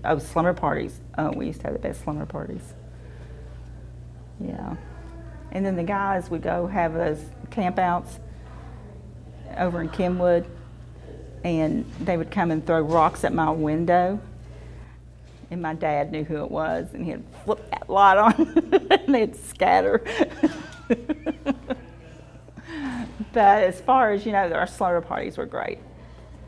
Oh, slumber parties. Oh, we used to have the best slumber parties. Yeah. And then the guys would go have those campouts over in Kenwood, and they would come and throw rocks at my window. And my dad knew who it was, and he'd flip that light on, and they'd scatter. But as far as, our slumber parties were great.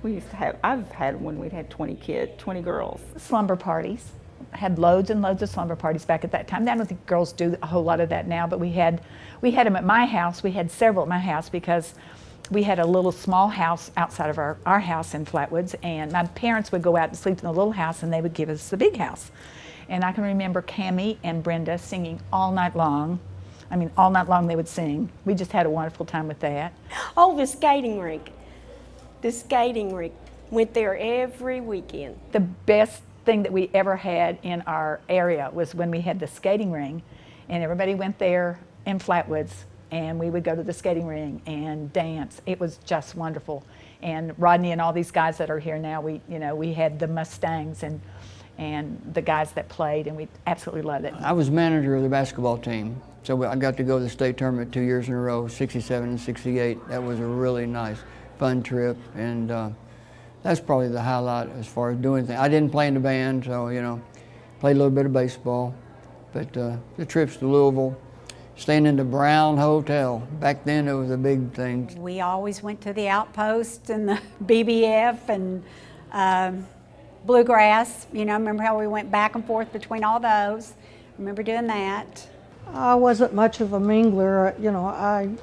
We used to have, I've had one, we'd had 20 kids, 20 girls. Slumber parties. Had loads and loads of slumber parties back at that time. I don't think girls do a whole lot of that now, but we had them at my house. We had several at my house because we had a little small house outside of our house in Flatwoods, and my parents would go out and sleep in the little house, and they would give us the big house. And I can remember Cammie and Brenda singing all night long. I mean, all night long they would sing. We just had a wonderful time with that. Oh, the skating rink. The skating rink. Went there every weekend. The best thing that we ever had in our area was when we had the skating ring, and everybody went there in Flatwoods, and we would go to the skating ring and dance. It was just wonderful. And Rodney and all these guys that are here now, we had the Mustangs and the guys that played, and we absolutely loved it. I was manager of the basketball team, so I got to go to the state tournament 2 years in a row, 67 and 68. That was a really nice, fun trip, and that's probably the highlight as far as doing things. I didn't play in the band, so, played a little bit of baseball. But the trips to Louisville, staying in the Brown Hotel, back then it was a big thing. We always went to the Outpost and the BBF and Bluegrass. Remember how we went back and forth between all those? Remember doing that. I wasn't much of a mingler.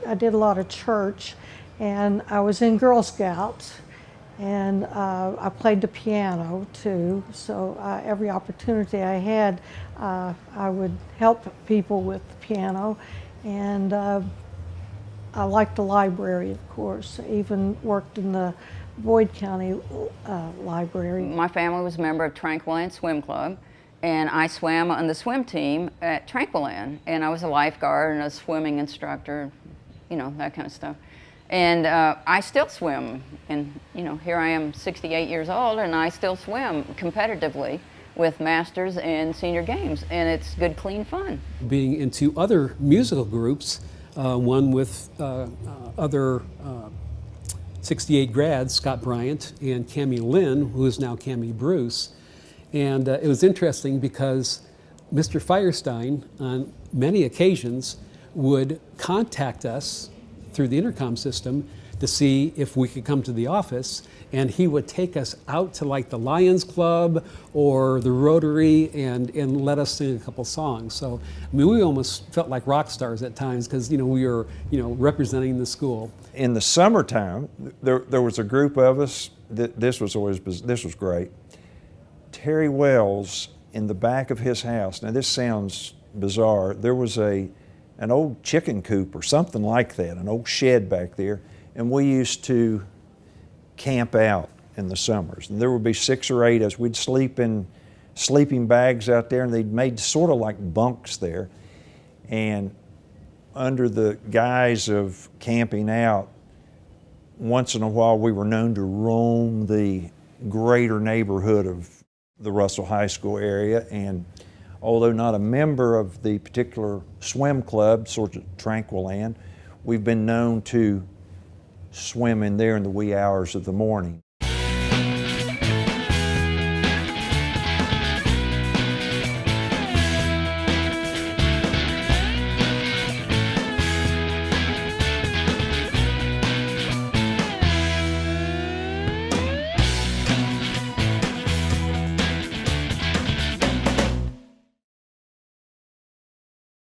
I did a lot of church, and I was in Girl Scouts. And I played the piano too, so every opportunity I had, I would help people with the piano. And I liked the library, of course. I even worked in the Boyd County Library. My family was a member of Tranquiland Swim Club, and I swam on the swim team at Tranquiland. And I was a lifeguard and a swimming instructor, that kind of stuff. And I still swim, and here I am 68 years old, and I still swim competitively with masters and senior games, and it's good, clean fun. Being into other musical groups, one with other 68 grads, Scott Bryant and Cammie Lynn, who is now Cammie Bruce. And it was interesting because Mr. Firestein, on many occasions, would contact us through the intercom system to see if we could come to the office, and he would take us out to like the Lions Club or the Rotary and let us sing a couple songs. So we almost felt like rock stars at times because we were representing the school. In the summertime, there was a group of us. This was great. Terry Wells, in the back of his house. Now this sounds bizarre. There was an old chicken coop or something like that, an old shed back there, and we used to camp out in the summers. And there would be 6 or 8 of us. We'd sleep in sleeping bags out there, and they'd made sort of like bunks there. And under the guise of camping out, once in a while we were known to roam the greater neighborhood of the Russell High School area, and although not a member of the particular swim club, sort of Tranquiland, we've been known to swim in there in the wee hours of the morning.